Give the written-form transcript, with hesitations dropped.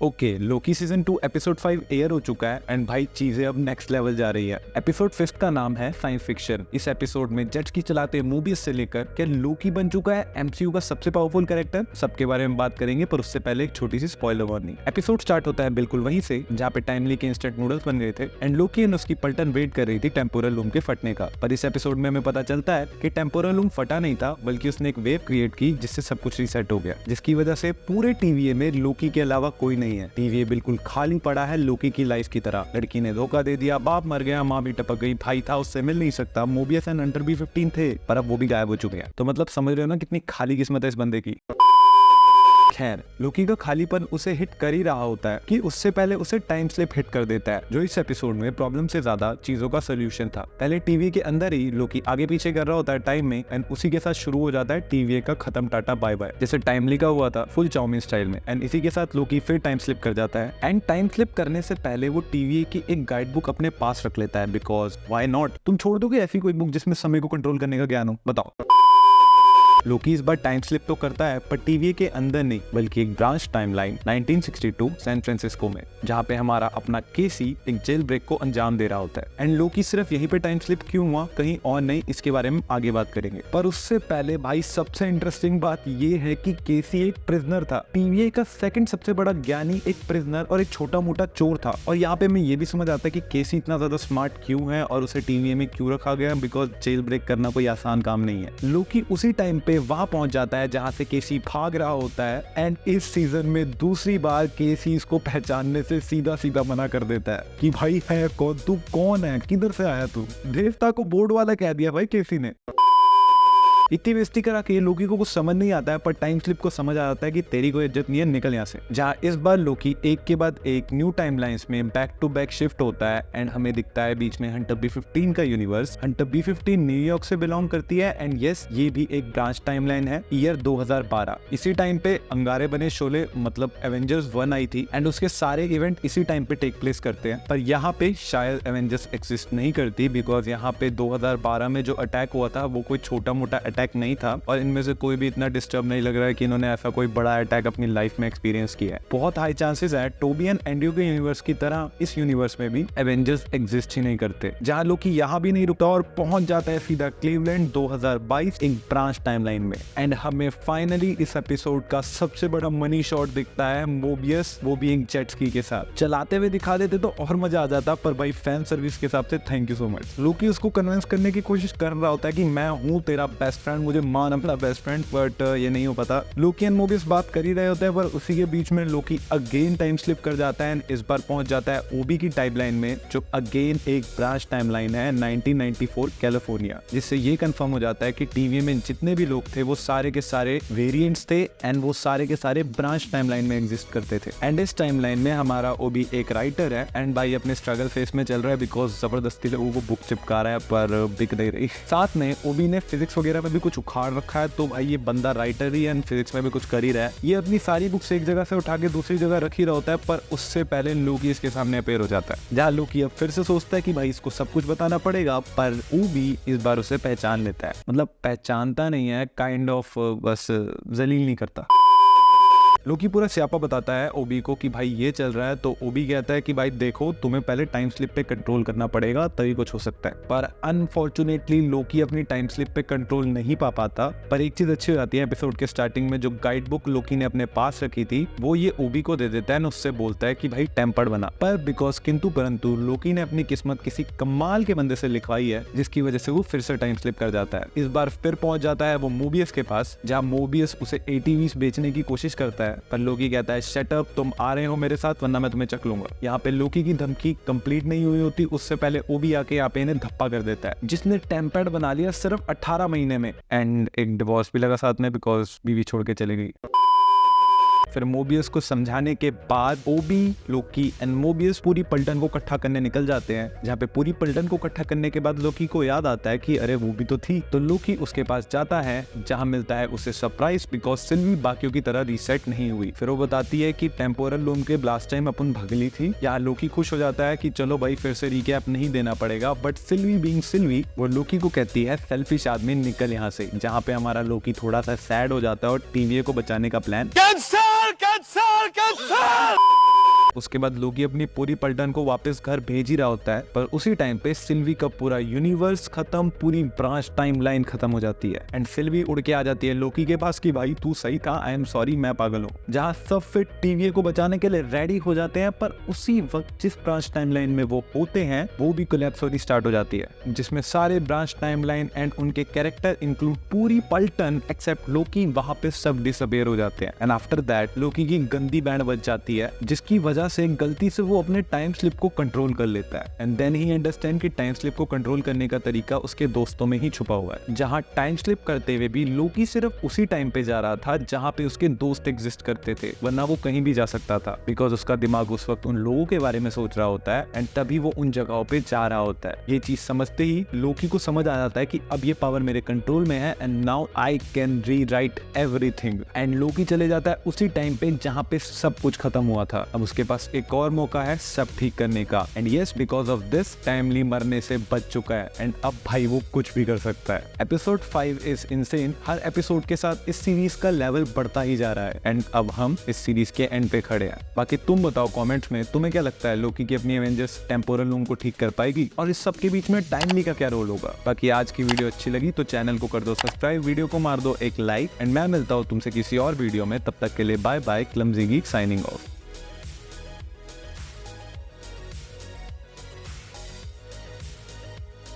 Okay, Loki season 2 episode 5 air हो चुका है एंड भाई चीजें अब नेक्स्ट लेवल जा रही है। एपिसोड 5 का नाम है साइंस फिक्शन। इस एपिसोड में जेट्स की चलाते मूवीज से लेकर क्या लोकी बन चुका है एमसीयू का सबसे पावरफुल कैरेक्टर, सबके बारे में बात करेंगे। पर उससे पहले एक छोटी सी स्पॉइलर वार्निंग। एपिसोड स्टार्ट होता है बिल्कुल वहीं से जहाँ पे टाइमली के इंस्टेंट नूडल्स बन गए थे एंड लोकी एंड उसकी पलटन वेट कर रही थी टेम्पोरल लूम के फटने का। पर इस एपिसोड में हमें पता चलता है कि टेम्पोरल लूम फटा नहीं था, बल्कि उसने एक वेव क्रिएट की जिससे सब कुछ रीसेट हो गया, जिसकी वजह से पूरे टीवीए में लोकी के अलावा कोई नहीं है। टीवीए बिल्कुल खाली पड़ा है लोकी की लाइफ की तरह। लड़की ने धोखा दे दिया, बाप मर गया, माँ भी टपक गई, भाई था उससे मिल नहीं सकता, मोबियस एंड हंटर भी 15 थे पर अब वो भी गायब हो चुके हैं। तो मतलब समझ रहे हो ना कितनी खाली किस्मत है इस बंदे की। खैर, लोकी का खालीपन उसे हिट कर ही रहा होता है कि उससे पहले उसे टाइम स्लिप हिट कर देता है, जो इस एपिसोड में प्रॉब्लम से ज्यादा चीजों का सोल्यूशन था। पहले टीवी के अंदर ही लोकी आगे पीछे कर रहा होता है टाइम में एंड उसी के साथ शुरू हो जाता है टीवी का खत्म टाटा बाय बाय, जैसे टाइमली का हुआ था फुल चाउमीन स्टाइल में। एंड इसी के साथ लोकी फिर टाइम स्लिप कर जाता है एंड टाइम स्लिप करने से पहले वो टीवी की एक गाइड बुक अपने पास रख लेता है, बिकॉज व्हाई नॉट। तुम छोड़ दोगे ऐसी कोई बुक जिसमें समय को कंट्रोल करने का ज्ञान हो? बताओ। लोकी इस बार टाइम स्लिप तो करता है पर टीवी के अंदर नहीं, बल्कि एक ब्रांच टाइमलाइन 1962 सैन फ्रांसिस्को में, जहाँ पे हमारा अपना केसी एक जेल ब्रेक को अंजाम दे रहा होता है। एंड लोकी सिर्फ यहीं पे टाइम स्लिप क्यों हुआ, कहीं और नहीं, इसके बारे में आगे बात करेंगे। पर उससे पहले भाई सबसे इंटरेस्टिंग बात ये है कि केसी एक प्रिजनर था। टीवी का सेकंड सबसे बड़ा ज्ञानी एक प्रिजनर और एक छोटा मोटा चोर था। और यहाँ पे मैं ये भी समझ आता है कि केसी इतना ज्यादा स्मार्ट क्यों है और उसे टीवी में क्यों रखा गया, बिकॉज जेल ब्रेक करना कोई आसान काम नहीं है। लोकी उसी टाइम वहां पहुंच जाता है जहां से केसी भाग रहा होता है एंड इस सीजन में दूसरी बार केसी इसको पहचानने से सीधा सीधा मना कर देता है कि भाई है कौन तू, कौन है, किधर से आया तू? देवता को बोर्ड वाला कह दिया भाई केसी ने। इतनी बेइज्जती करा के लोकी को कुछ समझ नहीं आता है, पर टाइम स्लिप को समझ आ जाता है कि तेरी कोई इज्जत नहीं है, निकल यहाँ से। जहाँ इस बार लोकी एक के बाद एक न्यू टाइमलाइंस में बैक टू बैक शिफ्ट होता है एंड हमें दिखता है बीच में हंटर B15 का यूनिवर्स। हंटर B15 न्यूयॉर्क से बिलोंग करती है एंड यस, ये भी एक ब्रांच टाइमलाइन है, ईयर 2012। इसी टाइम पे अंगारे बने शोले मतलब एवेंजर्स 1 आई थी एंड उसके सारे इवेंट इसी टाइम पे टेक प्लेस करते हैं। पर यहाँ पे शायद एवेंजर्स एक्सिस्ट नहीं करती, बिकॉज यहाँ पे 2012 में जो अटैक हुआ था वो कोई छोटा मोटा अटैक नहीं था और इनमें से कोई भी इतना डिस्टर्ब नहीं लग रहा है कि इन्होंने ऐसा कोई बड़ा अटैक अपनी लाइफ में एक्सपीरियंस किया है। बहुत हाई चांसेस है टोबी एंड एंड्रयू के यूनिवर्स की तरह इस यूनिवर्स में भी एवेंजर्स एग्जिस्ट ही नहीं करते। जहां लोकी यहाँ भी नहीं रुकता और पहुंच जाता है सीधा क्लीवलैंड 2022 एक ब्रांच टाइमलाइन में। एंड हमें फाइनली इस एपिसोड का सबसे बड़ा मनी शॉट दिखता है मोबियस, वो भी एक जेट स्की के साथ चलाते हुए दिखा देते तो और मजा आ जाता, पर भाई फैन सर्विस के हिसाब से थैंक यू सो मच। लोकी उसको कन्विंस करने की कोशिश कर रहा होता है कि मैं हूँ तेरा बेस्ट फ्रेंड, मुझे मान अपना बेस्ट फ्रेंड, बट ये नहीं हो पाता। लोकी एंड मोबियस बात कर ही रहे होते हैं, पर उसी के बीच में लोकी अगेन टाइम स्लिप कर जाता है एंड इस बार पहुंच जाता है ओबी की टाइमलाइन में, जो अगेन एक ब्रांच टाइमलाइन है 1994 कैलिफोर्निया, जिससे ये कंफर्म हो जाता है कि टीवी में जितने भी लोग थे वो सारे के सारे वेरिएंट्स थे एंड वो सारे के सारे ब्रांच टाइमलाइन में एग्जिस्ट करते थे। एंड इस टाइमलाइन में हमारा ओबी एक राइटर है एंड भाई अपने स्ट्रगल फेस में चल रहा है, बिकॉज जबरदस्ती लोगों को बुक चिपका रहा है पर बिक नहीं रही। साथ में ओबी ने फिजिक्स वगैरह में भी कुछ उखाड़ रखा है, तो भाई ये बंदा राइटर ही एंड फिजिक्स में भी कुछ कर ही रहा है। ये अपनी सारी बुक्स एक जगह से उठा के दूसरी जगह रख ही रहा होता है, पर उससे पहले लोकी इसके सामने अपेयर हो जाता है, जहाँ लोकी अब फिर से सोचता है कि भाई इसको सब कुछ बताना पड़ेगा, पर ओबी इस बार उसे पहचान लेता है। मतलब पहचानता नहीं है, काइंड ऑफ बस जलील नहीं करता। लोकी पूरा स्यापा बताता है ओबी को कि भाई ये चल रहा है, तो ओबी कहता है कि भाई देखो तुम्हें पहले टाइम स्लिप पे कंट्रोल करना पड़ेगा तभी कुछ हो सकता है। पर अनफॉर्चुनेटली लोकी अपनी टाइम स्लिप पे कंट्रोल नहीं पा पाता। पर एक चीज अच्छी हो जाती है एपिसोड के स्टार्टिंग में, जो गाइड बुक लोकी ने अपने पास रखी थी वो ये ओबी को दे देता है, उससे बोलता है कि भाई टेम्पर्ड बना। पर बिकॉज किंतु परंतु लोकी ने अपनी किस्मत किसी कमाल के बंदे से लिखवाई है, जिसकी वजह से वो फिर से टाइम स्लिप कर जाता है। इस बार फिर पहुंच जाता है वो मोबियस के पास, जहाँ मोबियस उसे ATVs बेचने की कोशिश करता है, पर लोकी कहता है शट अप, तुम आ रहे हो मेरे साथ वरना मैं तुम्हें चक लूंगा। यहाँ पे लोकी की धमकी कंप्लीट नहीं हुई होती, उससे पहले ओबी आके यहाँ पे इन्हें धप्पा कर देता है, जिसने टेम्पर्ड बना लिया सिर्फ 18 महीने में। एंड एक डिवोर्स भी लगा साथ में, बिकॉज बीवी छोड़ के चली गई। फिर मोबियस को समझाने के बाद ओबी, लोकी एंड मोबियस पूरी पलटन को इकट्ठा करने निकल जाते हैं, जहाँ पे पूरी पलटन को इकट्ठा करने के बाद लोकी को याद आता है कि अरे वो भी तो थी। तो लोकी उसके पास जाता है, जहाँ मिलता है उसे सरप्राइज, बिकॉज सिल्वी बाकियों की तरह रीसेट नहीं हुई। फिर वो बताती है कि टेम्पोरल लूम के ब्लास्ट टाइम अपन भगली थी। यहाँ लोकी खुश हो जाता है कि चलो भाई फिर से रिकैप नहीं देना पड़ेगा, बट सिल्वी बीइंग सिल्वी वो लोकी को कहती है सेल्फिश आदमी निकल यहाँ से, जहाँ पे हमारा लोकी थोड़ा सा सैड हो जाता है और टीवीए को बचाने का प्लान कैंसिल उसके बाद लोकी अपनी पूरी पलटन को वापस घर भेज ही रहा होता है, पर उसी टाइम पे सिल्वी का पूरा यूनिवर्स खत्म, पूरी ब्रांच टाइमलाइन खत्म हो जाती है एंड सिल्वी उड़ के आ जाती है लोकी के पास कि भाई तू सही था, आई एम सॉरी, मैं पागल हूँ। जहाँ सब फिर टीवीए को बचाने के लिए रेडी हो जाते हैं, पर उसी वक्त जिस ब्रांच टाइमलाइन में वो होते हैं वो भी कोलैप्स होनी स्टार्ट हो जाती है, जिसमें सारे ब्रांच टाइमलाइन एंड उनके कैरेक्टर इंक्लूड पूरी पलटन एक्सेप्ट लोकी वहां पे सब डिसअपियर हो जाते हैं। एंड आफ्टर दैट लोकी की गंदी बैंड बज जाती है, जिसकी वजह से गलती से वो अपने टाइम स्लिप को कंट्रोल कर लेता है एंड देन ही अंडरस्टैंड कि टाइम स्लिप को कंट्रोल करने का तरीका उसके दोस्तों में ही छुपा हुआ है। जहां टाइम स्लिप करते हुए भी लोकी सिर्फ उसी टाइम पे जा रहा था जहां पे उसके दोस्त एग्जिस्ट करते थे, वरना वो कहीं भी जा सकता था, बिकॉज उसका दिमाग उस वक्त उन लोगों के बारे में सोच रहा होता है एंड तभी वो उन जगहों पे जा रहा होता है। ये चीज समझते ही लोकी को समझ आ जाता है कि अब ये पावर मेरे कंट्रोल में है and now I can rewrite everything. And लोकी चले जाता है उसी टाइम पे जहां पे सब कुछ खत्म हुआ था। अब उसके पास एक और मौका है सब ठीक करने का and yes because of this timely मरने से बच चुका है एंड अब भाई वो कुछ भी कर सकता है। Episode 5 is insane. Her episode के साथ इस सीरीज का लेवल बढ़ता ही जा रहा है एंड अब हम इस सीरीज के एंड पे खड़े हैं। बाकी तुम बताओ कमेंट्स में तुम्हें क्या लगता है लोकी की अपनी एवेंजर्स टेम्पोरल लूम को ठीक कर पाएगी और इस सब के बीच में टाइमली का क्या रोल होगा। बाकी आज की वीडियो अच्छी लगी तो चैनल को कर दो सब्सक्राइब, वीडियो को मार दो एक लाइक एंड मैं मिलता हूँ तुमसे किसी और वीडियो में। तब तक के लिए bye bye, Clumsy Geek signing of.